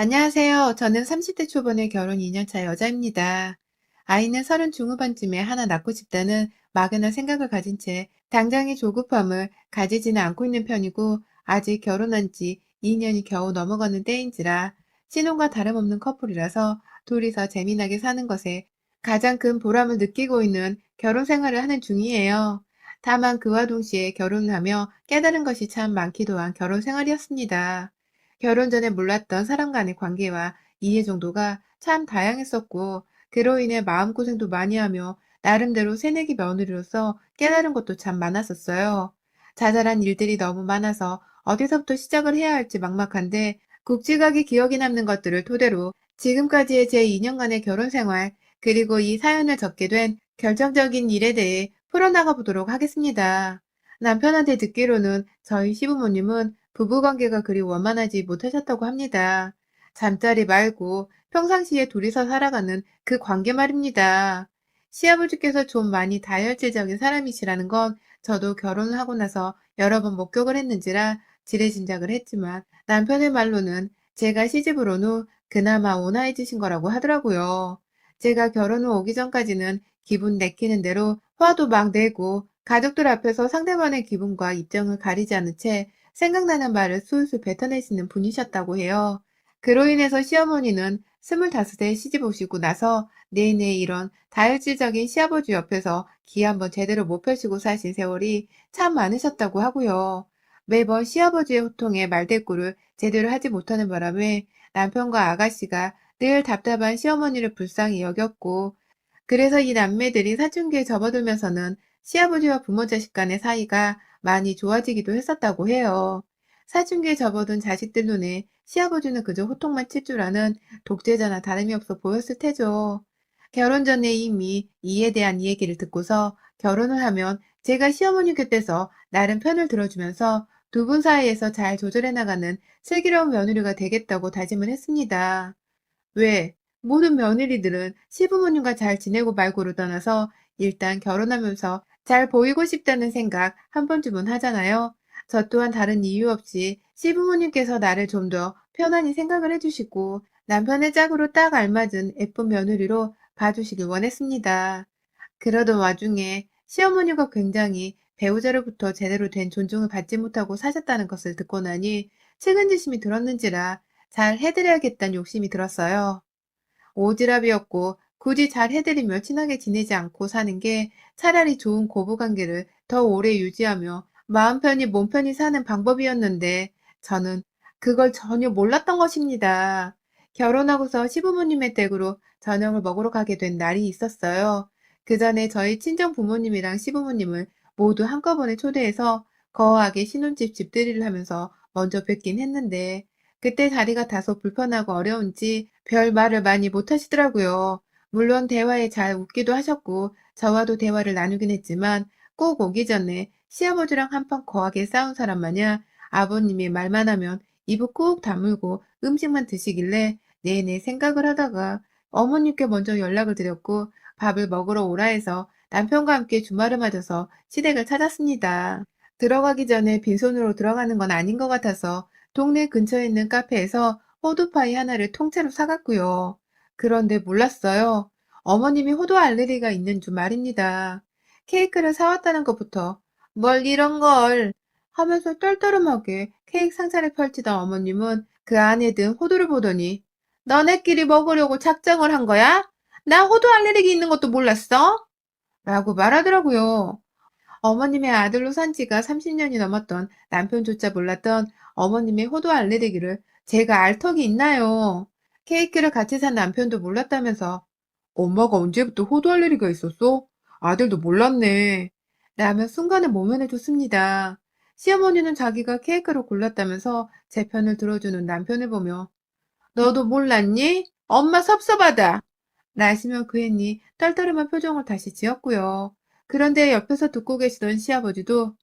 안녕하세요. 저는 30대 초반의 결혼 2년차 여자입니다. 아이는 30 중후반쯤에 하나 낳고 싶다는 막연한 생각을 가진 채 당장의 조급함을 가지지는 않고 있는 편이고, 아직 결혼한 지 2년이 겨우 넘어가는 때인지라 신혼과 다름없는 커플이라서 둘이서 재미나게 사는 것에 가장 큰 보람을 느끼고 있는 결혼 생활을 하는 중이에요. 다만 그와 동시에 결혼을 하며 깨달은 것이 참 많기도 한 결혼 생활이었습니다. 결혼 전에 몰랐던 사람 간의 관계와 이해 정도가 참 다양했었고, 그로 인해 마음고생도 많이 하며 나름대로 새내기 며느리로서 깨달은 것도 참 많았었어요. 자잘한 일들이 너무 많아서 어디서부터 시작을 해야 할지 막막한데, 굵직하게 기억에 남는 것들을 토대로 지금까지의 제 2년간의 결혼 생활, 그리고 이 사연을 적게 된 결정적인 일에 대해 풀어나가 보도록 하겠습니다. 남편한테 듣기로는 저희 시부모님은 부부관계가 그리 원만하지 못하셨다고 합니다. 잠자리 말고 평상시에 둘이서 살아가는 그 관계 말입니다. 시아버지께서 좀 많이 다혈질적인 사람이시라는 건 저도 결혼을 하고 나서 여러 번 목격을 했는지라 지레짐작을 했지만, 남편의 말로는 제가 시집을 온 후 그나마 온화해지신 거라고 하더라고요. 제가 결혼 후 오기 전까지는 기분 내키는 대로 화도 막 내고 가족들 앞에서 상대방의 기분과 입장을 가리지 않은 채 생각나는 말을 술술 뱉어내시는 분이셨다고 해요. 그로 인해서 시어머니는 25에 시집 오시고 나서 내내 이런 다혈질적인 시아버지 옆에서 기 한번 제대로 못 펴시고 사신 세월이 참 많으셨다고 하고요. 매번 시아버지의 호통에 말대꾸를 제대로 하지 못하는 바람에 남편과 아가씨가 늘 답답한 시어머니를 불쌍히 여겼고, 그래서 이 남매들이 사춘기에 접어들면서는 시아버지와 부모 자식 간의 사이가 많이 좋아지기도 했었다고 해요. 사춘기에 접어든 자식들 눈에 시아버지는 그저 호통만 칠 줄 아는 독재자나 다름이 없어 보였을 테죠. 결혼 전에 이미 이에 대한 이야기를 듣고서 결혼을 하면 제가 시어머니 곁에서 나름 편을 들어주면서 두 분 사이에서 잘 조절해 나가는 슬기로운 며느리가 되겠다고 다짐을 했습니다. 왜? 모든 며느리들은 시부모님과 잘 지내고 말고를 떠나서 일단 결혼하면서 잘 보이고 싶다는 생각 한 번쯤은 하잖아요. 저 또한 다른 이유 없이 시부모님께서 나를 좀 더 편안히 생각을 해주시고 남편의 짝으로 딱 알맞은 예쁜 며느리로 봐주시길 원했습니다. 그러던 와중에 시어머니가 굉장히 배우자로부터 제대로 된 존중을 받지 못하고 사셨다는 것을 듣고 나니 측은지심이 들었는지라 잘 해드려야겠다는 욕심이 들었어요. 오지랖이었고 굳이 잘 해드리며 친하게 지내지 않고 사는 게 차라리 좋은 고부관계를 더 오래 유지하며 마음 편히 몸 편히 사는 방법이었는데, 저는 그걸 전혀 몰랐던 것입니다. 결혼하고서 시부모님의 댁으로 저녁을 먹으러 가게 된 날이 있었어요. 그 전에 저희 친정 부모님이랑 시부모님을 모두 한꺼번에 초대해서 거하게 신혼집 집들이를 하면서 먼저 뵙긴 했는데, 그때 자리가 다소 불편하고 어려운지 별 말을 많이 못 하시더라고요. 물론 대화에 잘 웃기도 하셨고 저와도 대화를 나누긴 했지만, 꼭 오기 전에 시아버지랑 한판 거하게 싸운 사람 마냥 아버님이 말만 하면 입을 꾹 다물고 음식만 드시길래 내내 생각을 하다가 어머님께 먼저 연락을 드렸고 밥을 먹으러 오라 해서 남편과 함께 주말을 맞아서 시댁을 찾았습니다. 들어가기 전에 빈손으로 들어가는 건 아닌 것 같아서 동네 근처에 있는 카페에서 호두파이 하나를 통째로 사갔고요. 그런데 몰랐어요. 어머님이 호두 알레르기가 있는 줄 말입니다. 케이크를 사왔다는 것부터 뭘 이런 걸 하면서 떨떠름하게 케이크 상자를 펼치던 어머님은 그 안에 든 호두를 보더니 너네끼리 먹으려고 작정을 한 거야? 나 호두 알레르기 있는 것도 몰랐어? 라고 말하더라고요. 어머님의 아들로 산 지가 30년이 넘었던 남편조차 몰랐던 어머님의 호두 알레르기를 제가 알 턱이 있나요? 케이크를 같이 산 남편도 몰랐다면서 엄마가 언제부터 호두 알레르기가 있었어? 아들도 몰랐네. 라며 순간에 모면해줬습니다. 시어머니는 자기가 케이크를 골랐다면서 제 편을 들어주는 남편을 보며 너도 몰랐니? 엄마 섭섭하다. 라시며 그애니 떨떠름한 표정을 다시 지었고요. 그런데 옆에서 듣고 계시던 시아버지도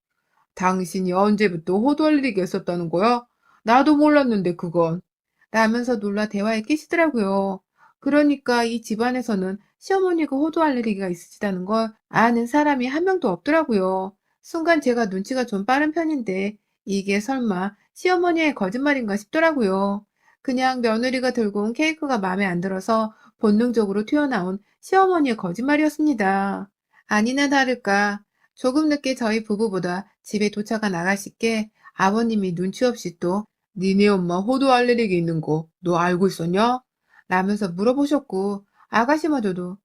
당신이 언제부터 호두 알레르기가 있었다는 거야? 나도 몰랐는데 그건. 라면서 놀라 대화에 끼시더라고요. 그러니까 이 집안에서는 시어머니가 호두 알레르기가 있으시다는 걸 아는 사람이 한 명도 없더라고요. 순간 제가 눈치가 좀 빠른 편인데 이게 설마 시어머니의 거짓말인가 싶더라고요. 그냥 며느리가 들고 온 케이크가 마음에 안 들어서 본능적으로 튀어나온 시어머니의 거짓말이었습니다. 아니나 다를까 조금 늦게 저희 부부보다 집에 도착한 아가씨께 아버님이 눈치 없이 또 니네 엄마 호두 알레르기 있는 거 너 알고 있었냐? 라면서 물어보셨고 아가씨마저도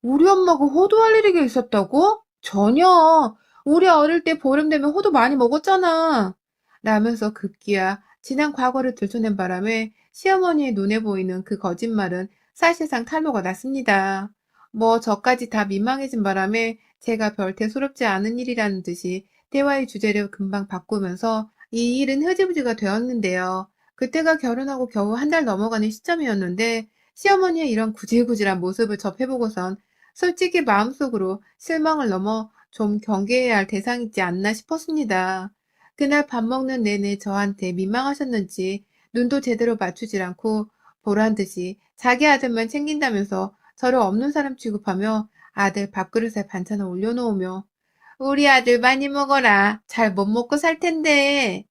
우리 엄마가 호두 알레르기가 있었다고? 전혀. 우리 어릴 때 보름 되면 호두 많이 먹었잖아. 라면서 급기야 지난 과거를 들춰낸 바람에 시어머니의 눈에 보이는 그 거짓말은 사실상 탄로가 났습니다. 뭐 저까지 다 민망해진 바람에 제가 별 대수롭지 않은 일이라는 듯이 대화의 주제를 금방 바꾸면서 이 일은 흐지부지가 되었는데요. 그때가 결혼하고 겨우 한 달 넘어가는 시점이었는데 시어머니의 이런 구질구질한 모습을 접해보고선 솔직히 마음속으로 실망을 넘어 좀 경계해야 할 대상이지 않나 싶었습니다. 그날 밥 먹는 내내 저한테 민망하셨는지 눈도 제대로 맞추질 않고 보란 듯이 자기 아들만 챙긴다면서 저를 없는 사람 취급하며 아들 밥그릇에 반찬을 올려놓으며 우리 아들 많이 먹어라. 잘 못 먹고 살 텐데.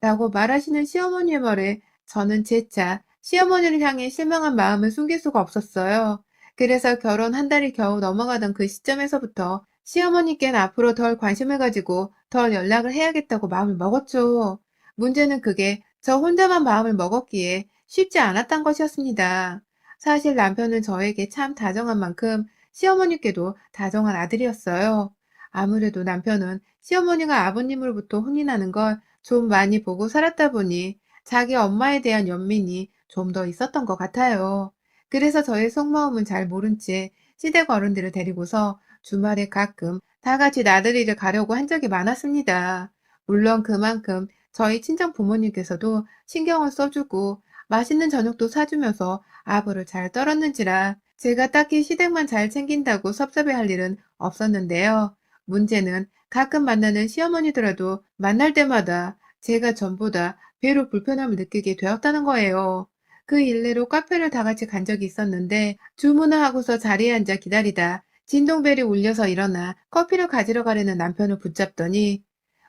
라고 말하시는 시어머니의 말에 저는 재차 시어머니를 향해 실망한 마음을 숨길 수가 없었어요. 그래서 결혼 한 달이 겨우 넘어가던 그 시점에서부터 시어머니께는 앞으로 덜 관심을 가지고 덜 연락을 해야겠다고 마음을 먹었죠. 문제는 그게 저 혼자만 마음을 먹었기에 쉽지 않았던 것이었습니다. 사실 남편은 저에게 참 다정한 만큼 시어머니께도 다정한 아들이었어요. 아무래도 남편은 시어머니가 아버님으로부터 혼이 나는 걸 좀 많이 보고 살았다 보니 자기 엄마에 대한 연민이 좀 더 있었던 것 같아요. 그래서 저의 속마음은 잘 모른 채 시댁 어른들을 데리고서 주말에 가끔 다 같이 나들이를 가려고 한 적이 많았습니다. 물론 그만큼 저희 친정 부모님께서도 신경을 써주고 맛있는 저녁도 사주면서 아부를 잘 떨었는지라 제가 딱히 시댁만 잘 챙긴다고 섭섭해할 일은 없었는데요. 문제는 가끔 만나는 시어머니더라도 만날 때마다 제가 전보다 배로 불편함을 느끼게 되었다는 거예요. 그 일례로 카페를 다 같이 간 적이 있었는데 주문을 하고서 자리에 앉아 기다리다 진동벨이 울려서 일어나 커피를 가지러 가려는 남편을 붙잡더니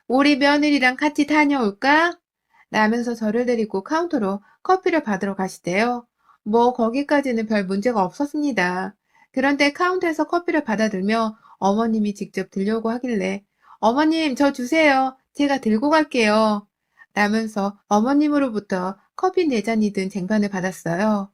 우리 며느리랑 같이 다녀올까? 라면서 저를 데리고 카운터로 커피를 받으러 가시대요. 뭐 거기까지는 별 문제가 없었습니다. 그런데 카운터에서 커피를 받아들며 어머님이 직접 들려오고 하길래 어머님 저 주세요. 제가 들고 갈게요. 라면서 어머님으로부터 커피 4잔이 든 쟁반을 받았어요.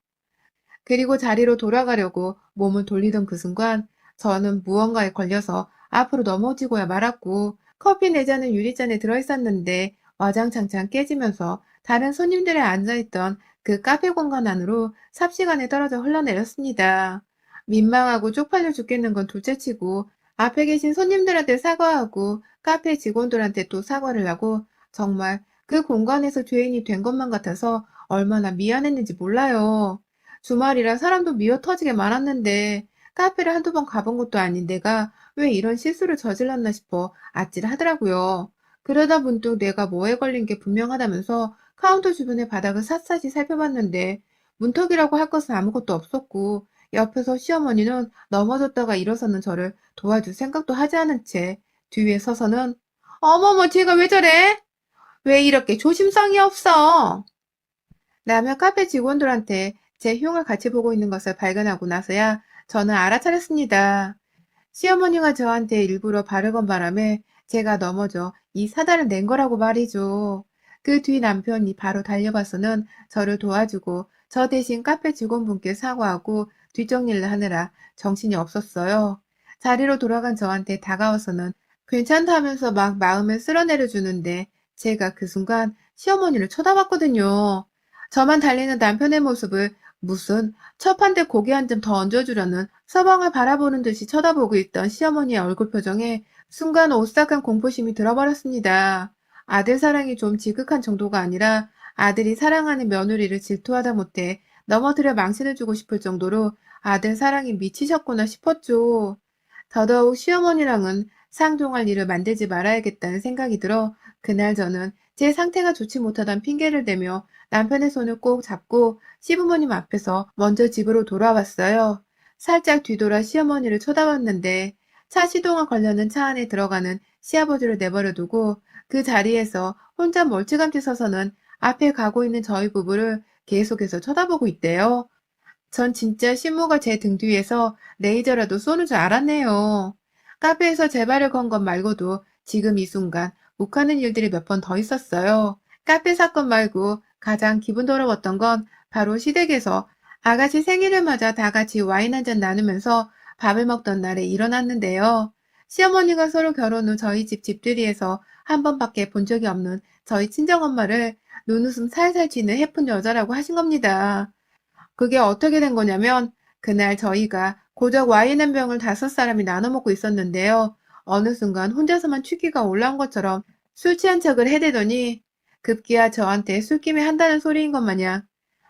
그리고 자리로 돌아가려고 몸을 돌리던 그 순간 저는 무언가에 걸려서 앞으로 넘어지고야 말았고 커피 4잔은 유리잔에 들어있었는데 와장창창 깨지면서 다른 손님들이 앉아있던 그 카페 공간 안으로 삽시간에 떨어져 흘러내렸습니다. 민망하고 쪽팔려 죽겠는 건 둘째치고 앞에 계신 손님들한테 사과하고 카페 직원들한테 또 사과를 하고 정말 그 공간에서 죄인이 된 것만 같아서 얼마나 미안했는지 몰라요. 주말이라 사람도 미어 터지게 많았는데 카페를 한두 번 가본 것도 아닌 내가 왜 이런 실수를 저질렀나 싶어 아찔하더라고요. 그러다 문득 내가 뭐에 걸린 게 분명하다면서 카운터 주변의 바닥을 샅샅이 살펴봤는데 문턱이라고 할 것은 아무것도 없었고 옆에서 시어머니는 넘어졌다가 일어서는 저를 도와줄 생각도 하지 않은 채 뒤에 서서는 어머머 제가 왜 저래? 왜 이렇게 조심성이 없어? 라며 카페 직원들한테 제 흉을 같이 보고 있는 것을 발견하고 나서야 저는 알아차렸습니다. 시어머니가 저한테 일부러 바르건 바람에 제가 넘어져 이 사달을 낸 거라고 말이죠. 그 뒤 남편이 바로 달려가서는 저를 도와주고 저 대신 카페 직원분께 사과하고 뒷정리를 하느라 정신이 없었어요. 자리로 돌아간 저한테 다가와서는 괜찮다면서 막 마음을 쓸어내려주는데 제가 그 순간 시어머니를 쳐다봤거든요. 저만 달리는 남편의 모습을 무슨 첫 한 대 고개 한 점 더 얹어주려는 서방을 바라보는 듯이 쳐다보고 있던 시어머니의 얼굴 표정에 순간 오싹한 공포심이 들어버렸습니다. 아들 사랑이 좀 지극한 정도가 아니라 아들이 사랑하는 며느리를 질투하다 못해 넘어뜨려 망신을 주고 싶을 정도로 아들 사랑이 미치셨구나 싶었죠. 더더욱 시어머니랑은 상종할 일을 만들지 말아야겠다는 생각이 들어 그날 저는 제 상태가 좋지 못하단 핑계를 대며 남편의 손을 꼭 잡고 시부모님 앞에서 먼저 집으로 돌아왔어요. 살짝 뒤돌아 시어머니를 쳐다봤는데 차 시동을 걸려는 차 안에 들어가는 시아버지를 내버려 두고 그 자리에서 혼자 멀찌감치 서서는 앞에 가고 있는 저희 부부를 계속해서 쳐다보고 있대요. 전 진짜 신모가 제 등 뒤에서 레이저라도 쏘는 줄 알았네요. 카페에서 제 발을 건 것 말고도 지금 이 순간 욱하는 일들이 몇 번 더 있었어요. 카페 사건 말고 가장 기분 더러웠던 건 바로 시댁에서 아가씨 생일을 맞아 다 같이 와인 한 잔 나누면서 밥을 먹던 날에 일어났는데요. 시어머니가 서로 결혼 후 저희 집 집들이에서 한 번밖에 본 적이 없는 저희 친정엄마를 눈웃음 살살 치는 해픈 여자라고 하신 겁니다. 그게 어떻게 된 거냐면 그날 저희가 고작 와인 한 병을 5사람이 나눠 먹고 있었는데요. 어느 순간 혼자서만 취기가 올라온 것처럼 술 취한 척을 해대더니 급기야 저한테 술김에 한다는 소리인 것 마냥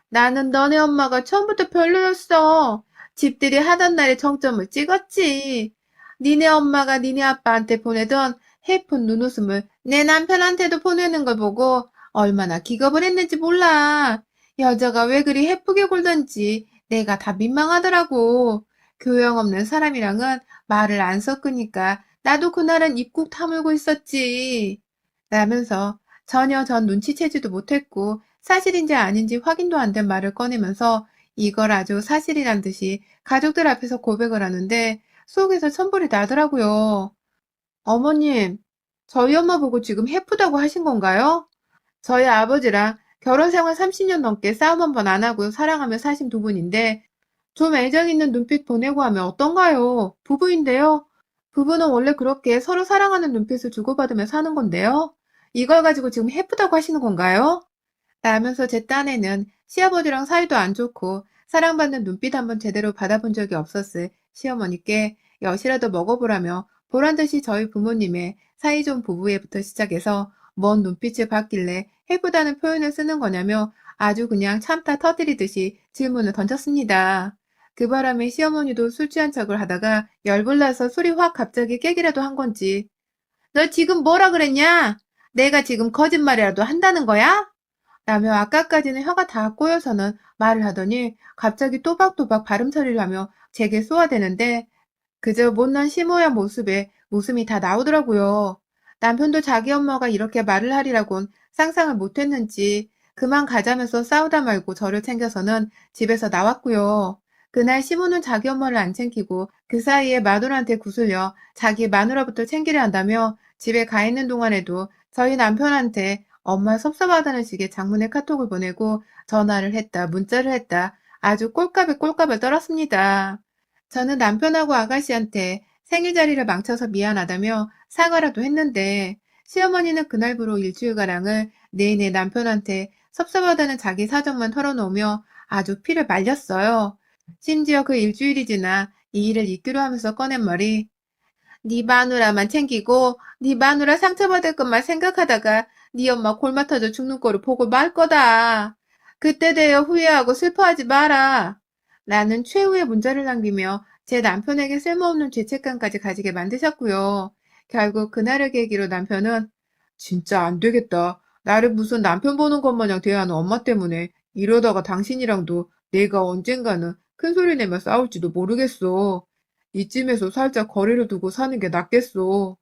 나는 너네 엄마가 처음부터 별로였어. 집들이 하던 날에 정점을 찍었지. 니네 엄마가 니네 아빠한테 보내던 해픈 눈웃음을 내 남편한테도 보내는 걸 보고 얼마나 기겁을 했는지 몰라. 여자가 왜 그리 해프게 굴던지 내가 다 민망하더라고. 교양 없는 사람이랑은 말을 안 섞으니까 나도 그날은 입국 다물고 있었지. 라면서 전혀 전 눈치채지도 못했고 사실인지 아닌지 확인도 안 된 말을 꺼내면서 이걸 아주 사실이란 듯이 가족들 앞에서 고백을 하는데 속에서 천불이 나더라고요. 어머님, 저희 엄마 보고 지금 해프다고 하신 건가요? 저희 아버지랑 결혼 생활 30년 넘게 싸움 한 번 안 하고 사랑하며 사신 두 분인데 좀 애정 있는 눈빛 보내고 하면 어떤가요? 부부인데요. 부부는 원래 그렇게 서로 사랑하는 눈빛을 주고받으며 사는 건데요. 이걸 가지고 지금 해프다고 하시는 건가요? 라면서 제 딴에는 시아버지랑 사이도 안 좋고 사랑받는 눈빛 한번 제대로 받아본 적이 없었을 시어머니께 엿이라도 먹어보라며 보란듯이 저희 부모님의 사이 좋은 부부애부터 시작해서 뭔 눈빛을 받길래 해보다는 표현을 쓰는 거냐며 아주 그냥 참다 터뜨리듯이 질문을 던졌습니다. 그 바람에 시어머니도 술 취한 척을 하다가 열불나서 술이 확 갑자기 깨기라도 한 건지 너 지금 뭐라 그랬냐? 내가 지금 거짓말이라도 한다는 거야? 라며 아까까지는 혀가 다 꼬여서는 말을 하더니 갑자기 또박또박 발음 처리를 하며 제게 쏘아대는데 그저 못난 시모양 모습에 웃음이 다 나오더라고요. 남편도 자기 엄마가 이렇게 말을 하리라곤 상상을 못했는지 그만 가자면서 싸우다 말고 저를 챙겨서는 집에서 나왔고요. 그날 시모는 자기 엄마를 안 챙기고 그 사이에 마누라한테 구슬려 자기 마누라부터 챙기려 한다며 집에 가 있는 동안에도 저희 남편한테 엄마 섭섭하다는 식의 장문의 카톡을 보내고 전화를 했다, 문자를 했다. 아주 꼴값에 꼴값을 떨었습니다. 저는 남편하고 아가씨한테 생일 자리를 망쳐서 미안하다며 사과라도 했는데 시어머니는 그날부로 일주일가량을 내내 남편한테 섭섭하다는 자기 사정만 털어놓으며 아주 피를 말렸어요. 심지어 그 일주일이 지나 이 일을 잊기로 하면서 꺼낸 말이 네 마누라만 챙기고 네 마누라 상처받을 것만 생각하다가 네 엄마 골마 터져 죽는 꼴을 보고 말 거다. 그때 되어 후회하고 슬퍼하지 마라. 라는 최후의 문자를 남기며 제 남편에게 쓸모없는 죄책감까지 가지게 만드셨고요. 결국 그날을 계기로 남편은 진짜 안 되겠다. 나를 무슨 남편 보는 것 마냥 대하는 엄마 때문에 이러다가 당신이랑도 내가 언젠가는 큰 소리 내며 싸울지도 모르겠어. 이쯤에서 살짝 거리를 두고 사는 게 낫겠소.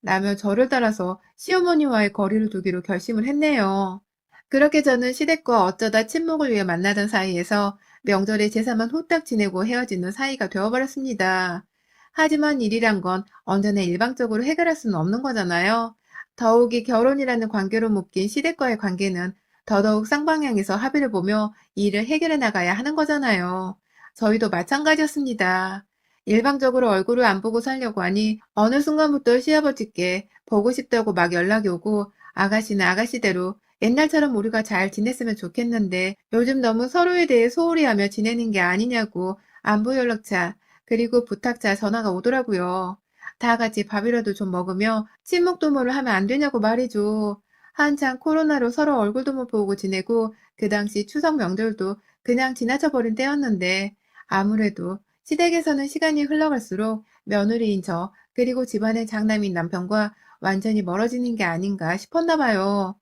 라며 저를 따라서 시어머니와의 거리를 두기로 결심을 했네요. 그렇게 저는 시댁과 어쩌다 친목을 위해 만나던 사이에서 명절에 제사만 후딱 지내고 헤어지는 사이가 되어버렸습니다. 하지만 일이란 건 언제나 일방적으로 해결할 수는 없는 거잖아요. 더욱이 결혼이라는 관계로 묶인 시댁과의 관계는 더더욱 쌍방향에서 합의를 보며 이 일을 해결해 나가야 하는 거잖아요. 저희도 마찬가지였습니다. 일방적으로 얼굴을 안 보고 살려고 하니 어느 순간부터 시아버지께 보고 싶다고 막 연락이 오고 아가씨는 아가씨대로 옛날처럼 우리가 잘 지냈으면 좋겠는데 요즘 너무 서로에 대해 소홀히 하며 지내는 게 아니냐고 안부 연락차 그리고 부탁차 전화가 오더라고요. 다 같이 밥이라도 좀 먹으며 친목도모를 하면 안 되냐고 말이죠. 한창 코로나로 서로 얼굴도 못 보고 지내고 그 당시 추석 명절도 그냥 지나쳐 버린 때였는데 아무래도 시댁에서는 시간이 흘러갈수록 며느리인 저 그리고 집안의 장남인 남편과 완전히 멀어지는 게 아닌가 싶었나 봐요.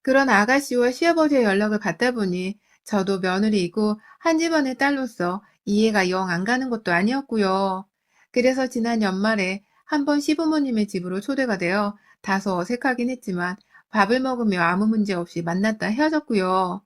그런 아가씨와 시아버지의 연락을 받다 보니 저도 며느리이고 한 집안의 딸로서 이해가 영 안 가는 것도 아니었고요. 그래서 지난 연말에 한 번 시부모님의 집으로 초대가 되어 다소 어색하긴 했지만 밥을 먹으며 아무 문제 없이 만났다 헤어졌고요.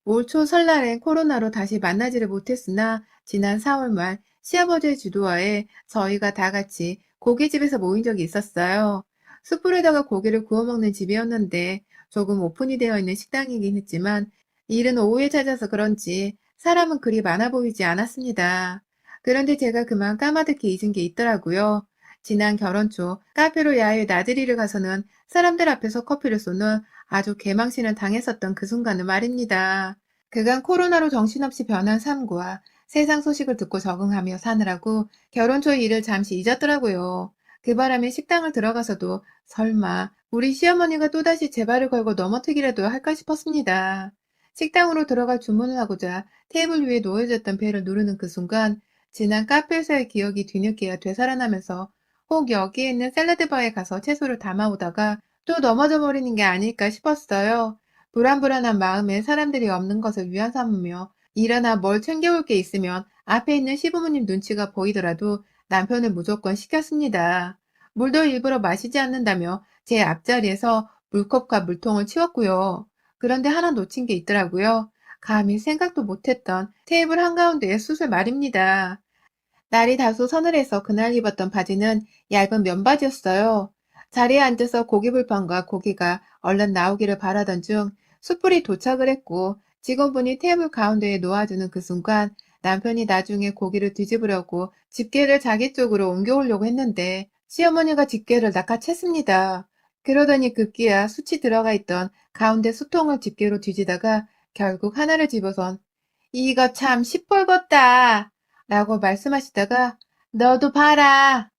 올 초 설날엔 코로나로 다시 만나지를 못했으나 지난 4월 말 시아버지의 주도하에 저희가 다 같이 고깃집에서 모인 적이 있었어요. 숯불에다가 고기를 구워 먹는 집이었는데 조금 오픈이 되어 있는 식당이긴 했지만 이른 오후에 찾아서 그런지 사람은 그리 많아 보이지 않았습니다. 그런데 제가 그만 까마득히 잊은 게 있더라고요. 지난 결혼 초 카페로 야외 나들이를 가서는 사람들 앞에서 커피를 쏘는 아주 개망신을 당했었던 그 순간을 말입니다. 그간 코로나로 정신없이 변한 삶과 세상 소식을 듣고 적응하며 사느라고 결혼 초 일을 잠시 잊었더라고요. 그 바람에 식당을 들어가서도 설마 우리 시어머니가 또다시 제 발을 걸고 넘어뜨기라도 할까 싶었습니다. 식당으로 들어가 주문을 하고자 테이블 위에 놓여졌던 벨을 누르는 그 순간 지난 카페에서의 기억이 뒤늦게 되살아나면서 혹 여기에 있는 샐러드 바에 가서 채소를 담아오다가 또 넘어져 버리는 게 아닐까 싶었어요. 불안불안한 마음에 사람들이 없는 것을 위안 삼으며 일하나 뭘 챙겨올 게 있으면 앞에 있는 시부모님 눈치가 보이더라도 남편을 무조건 시켰습니다. 물도 일부러 마시지 않는다며 제 앞자리에서 물컵과 물통을 치웠고요. 그런데 하나 놓친 게 있더라고요. 감히 생각도 못했던 테이블 한가운데의 숯을 말입니다. 날이 다소 서늘해서 그날 입었던 바지는 얇은 면바지였어요. 자리에 앉아서 고기불판과 고기가 얼른 나오기를 바라던 중 숯불이 도착을 했고 직원분이 테이블 가운데에 놓아주는 그 순간 남편이 나중에 고기를 뒤집으려고 집게를 자기 쪽으로 옮겨오려고 했는데 시어머니가 집게를 낚아챘습니다. 그러더니 급기야 숯이 들어가 있던 가운데 숯통을 집게로 뒤지다가 결국 하나를 집어선 이거 참 시뻘겋다 라고 말씀하시다가 너도 봐라.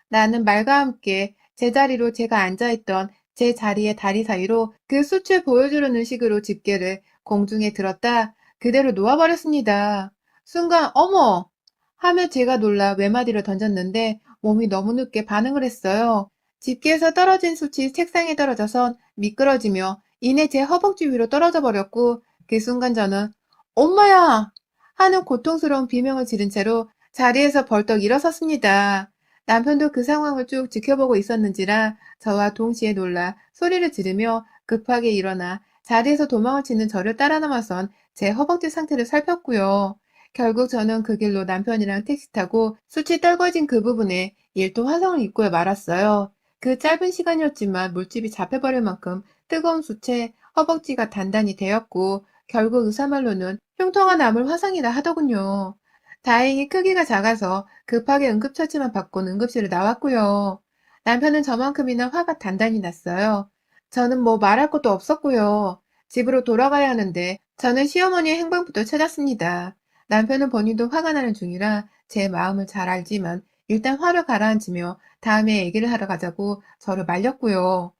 나는 말과 함께 제자리로 제가 앉아있던 제 자리의 다리 사이로 그 숯을 보여주려는 식으로 집게를 공중에 들었다 그대로 놓아버렸습니다. 순간 어머! 하며 제가 놀라 외마디를 던졌는데 몸이 너무 늦게 반응을 했어요. 집게에서 떨어진 숯이 책상에 떨어져선 미끄러지며 이내 제 허벅지 위로 떨어져 버렸고 그 순간 저는 엄마야! 하는 고통스러운 비명을 지른 채로 자리에서 벌떡 일어섰습니다. 남편도 그 상황을 쭉 지켜보고 있었는지라 저와 동시에 놀라 소리를 지르며 급하게 일어나 자리에서 도망을 치는 저를 따라 나와선 제 허벅지 상태를 살폈고요. 결국 저는 그 길로 남편이랑 택시 타고 숯이 떨궈진 그 부분에 일도 화성을 입고 말았어요. 그 짧은 시간이었지만 물집이 잡혀버릴 만큼 뜨거운 숯에 허벅지가 단단히 데였고 결국 의사말로는 흉터가 남을 화상이라 하더군요. 다행히 크기가 작아서 급하게 응급처치만 받고 응급실을 나왔고요. 남편은 저만큼이나 화가 단단히 났어요. 저는 뭐 말할 것도 없었고요. 집으로 돌아가야 하는데 저는 시어머니의 행방부터 찾았습니다. 남편은 본인도 화가 나는 중이라 제 마음을 잘 알지만 일단 화를 가라앉히며 다음에 얘기를 하러 가자고 저를 말렸고요.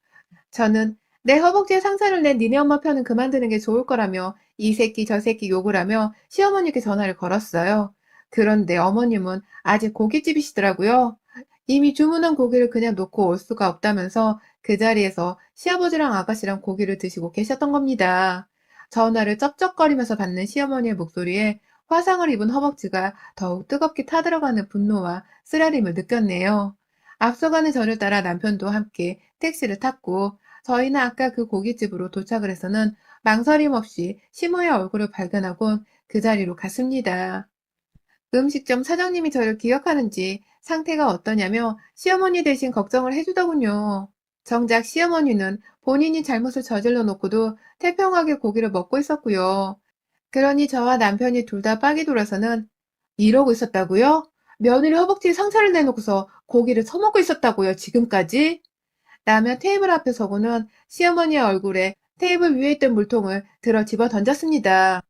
저는 내 허벅지에 상처를 낸 니네 엄마 편은 그만두는 게 좋을 거라며 이 새끼 저 새끼 욕을 하며 시어머니께 전화를 걸었어요. 그런데 어머님은 아직 고깃집이시더라고요. 이미 주문한 고기를 그냥 놓고 올 수가 없다면서 그 자리에서 시아버지랑 아가씨랑 고기를 드시고 계셨던 겁니다. 전화를 쩝쩝거리면서 받는 시어머니의 목소리에 화상을 입은 허벅지가 더욱 뜨겁게 타들어가는 분노와 쓰라림을 느꼈네요. 앞서가는 저를 따라 남편도 함께 택시를 탔고 저희는 아까 그 고깃집으로 도착을 해서는 망설임 없이 시모의 얼굴을 발견하곤 그 자리로 갔습니다. 음식점 사장님이 저를 기억하는지 상태가 어떠냐며 시어머니 대신 걱정을 해주더군요. 정작 시어머니는 본인이 잘못을 저질러 놓고도 태평하게 고기를 먹고 있었고요. 그러니 저와 남편이 둘 다 빡이 돌아서는 이러고 있었다고요? 며느리 허벅지에 상처를 내놓고서 고기를 처먹고 있었다고요, 지금까지? 라며 테이블 앞에 서고는 시어머니의 얼굴에 테이블 위에 있던 물통을 들어 집어 던졌습니다.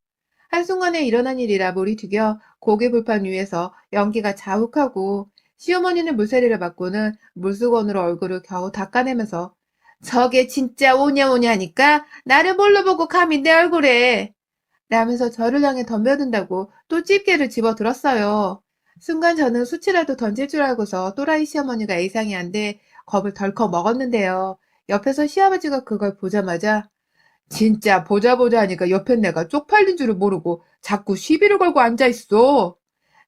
한순간에 일어난 일이라 물이 튀겨 고기 불판 위에서 연기가 자욱하고 시어머니는 물세례를 맞고는 물수건으로 얼굴을 겨우 닦아내면서 저게 진짜 오냐오냐 하니까 나를 뭘로 보고 감히 내 얼굴에 라면서 저를 향해 덤벼든다고 또 집게를 집어들었어요. 순간 저는 수치라도 던질 줄 알고서 또라이 시어머니가 예상이 안 돼 겁을 덜컥 먹었는데요. 옆에서 시아버지가 그걸 보자마자 진짜 보자 보자 하니까 옆에 내가 쪽팔린 줄을 모르고 자꾸 시비를 걸고 앉아있어.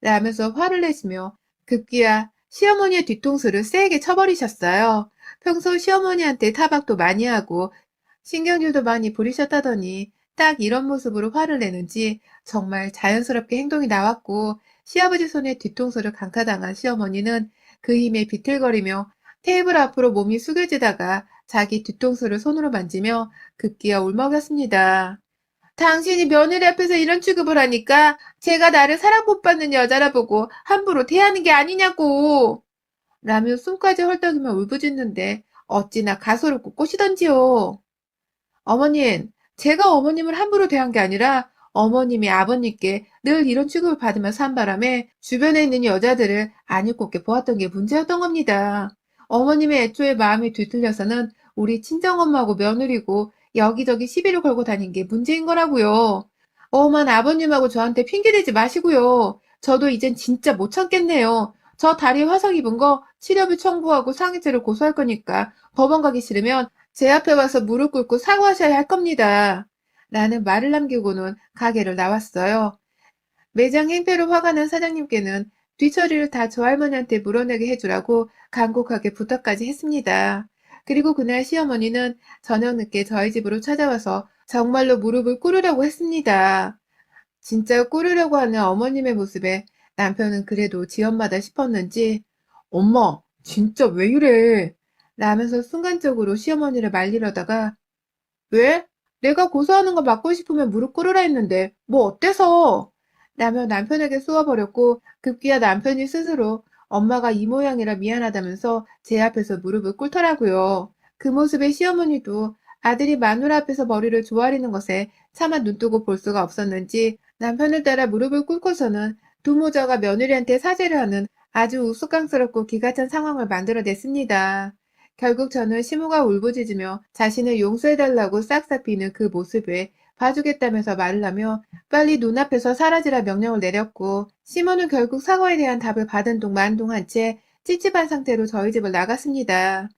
라면서 화를 내시며 급기야 시어머니의 뒤통수를 세게 쳐버리셨어요. 평소 시어머니한테 타박도 많이 하고 신경질도 많이 부리셨다더니 딱 이런 모습으로 화를 내는지 정말 자연스럽게 행동이 나왔고 시아버지 손에 뒤통수를 강타당한 시어머니는 그 힘에 비틀거리며 테이블 앞으로 몸이 숙여지다가 자기 뒤통수를 손으로 만지며 급기야 울먹였습니다. 당신이 며느리 앞에서 이런 취급을 하니까 제가 나를 사랑 못 받는 여자라 보고 함부로 대하는 게 아니냐고. 라며 숨까지 헐떡이며 울부짖는데 어찌나 가소롭고 꼬시던지요. 어머님, 제가 어머님을 함부로 대한 게 아니라 어머님이 아버님께 늘 이런 취급을 받으며 산 바람에 주변에 있는 여자들을 안 입곱게 보았던 게 문제였던 겁니다. 어머님의 애초에 마음이 뒤틀려서는 우리 친정엄마하고 며느리고 여기저기 시비를 걸고 다닌 게 문제인 거라고요. 엄한 아버님하고 저한테 핑계대지 마시고요. 저도 이젠 진짜 못 참겠네요. 저 다리에 화상 입은 거 치료비 청구하고 상해죄를 고소할 거니까 법원 가기 싫으면 제 앞에 와서 무릎 꿇고 사과하셔야 할 겁니다. 라는 말을 남기고는 가게를 나왔어요. 매장 행패로 화가 난 사장님께는 뒤처리를 다 저 할머니한테 물어내게 해주라고 간곡하게 부탁까지 했습니다. 그리고 그날 시어머니는 저녁 늦게 저희 집으로 찾아와서 정말로 무릎을 꿇으려고 했습니다. 진짜 꿇으려고 하는 어머님의 모습에 남편은 그래도 지 엄마다 싶었는지 엄마, 진짜 왜 이래? 라면서 순간적으로 시어머니를 말리려다가 왜? 내가 고소하는 거 막고 싶으면 무릎 꿇으라 했는데 뭐 어때서? 라며 남편에게 쏘아버렸고 급기야 남편이 스스로 엄마가 이 모양이라 미안하다면서 제 앞에서 무릎을 꿇더라고요. 그 모습에 시어머니도 아들이 마누라 앞에서 머리를 조아리는 것에 차마 눈뜨고 볼 수가 없었는지 남편을 따라 무릎을 꿇고서는 두 모자가 며느리한테 사죄를 하는 아주 우스꽝스럽고 기가 찬 상황을 만들어냈습니다. 결국 저는 시모가 울부짖으며 자신을 용서해달라고 싹싹 비는 그 모습에 봐주겠다면서 말을 하며 빨리 눈앞에서 사라지라 명령을 내렸고 시모는 결국 사과에 대한 답을 받은 동 만동한 채 찝찝한 상태로 저희 집을 나갔습니다.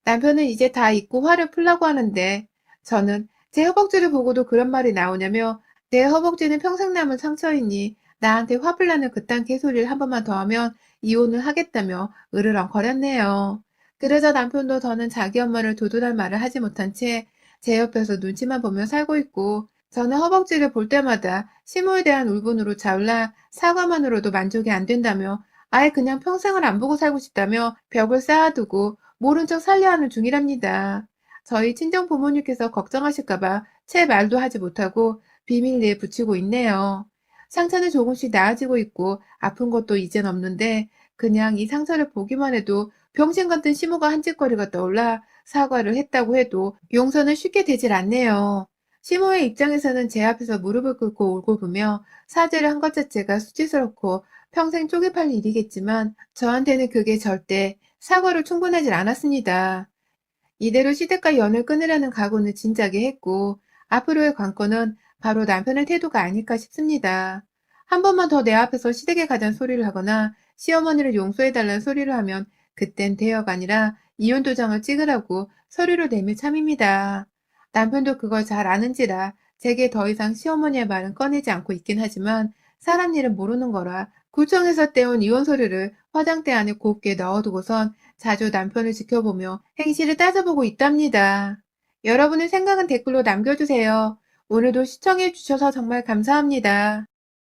남편은 이제 다 잊고 화를 풀라고 하는데 저는 제 허벅지를 보고도 그런 말이 나오냐며 내 허벅지는 평생 남은 상처이니 나한테 화풀 나는 그딴 개소리를 한 번만 더 하면 이혼을 하겠다며 으르렁거렸네요. 그러자 남편도 더는 자기 엄마를 도둑할 말을 하지 못한 채 제 옆에서 눈치만 보며 살고 있고 저는 허벅지를 볼 때마다 시모에 대한 울분으로 차올라 사과만으로도 만족이 안 된다며 아예 그냥 평생을 안 보고 살고 싶다며 벽을 쌓아두고 모른 척 살려 하는 중이랍니다. 저희 친정 부모님께서 걱정하실까봐 채 말도 하지 못하고 비밀리에 붙이고 있네요. 상처는 조금씩 나아지고 있고 아픈 것도 이젠 없는데 그냥 이 상처를 보기만 해도 병신 같은 시모가 한 짓거리가 떠올라 사과를 했다고 해도 용서는 쉽게 되질 않네요. 시모의 입장에서는 제 앞에서 무릎을 꿇고 울고 보며 사죄를 한 것 자체가 수치스럽고 평생 쪼개팔 일이겠지만 저한테는 그게 절대 사과로 충분하질 않았습니다. 이대로 시댁과 연을 끊으려는 각오는 진작에 했고 앞으로의 관건은 바로 남편의 태도가 아닐까 싶습니다. 한 번만 더 내 앞에서 시댁에 가자는 소리를 하거나 시어머니를 용서해달라는 소리를 하면 그땐 대여가 아니라 이혼 도장을 찍으라고 서류를 내밀 참입니다. 남편도 그걸 잘 아는지라 제게 더 이상 시어머니의 말은 꺼내지 않고 있긴 하지만 사람 일은 모르는 거라 구청에서 떼온 이혼 서류를 화장대 안에 곱게 넣어두고선 자주 남편을 지켜보며 행실을 따져보고 있답니다. 여러분의 생각은 댓글로 남겨주세요. 오늘도 시청해주셔서 정말 감사합니다.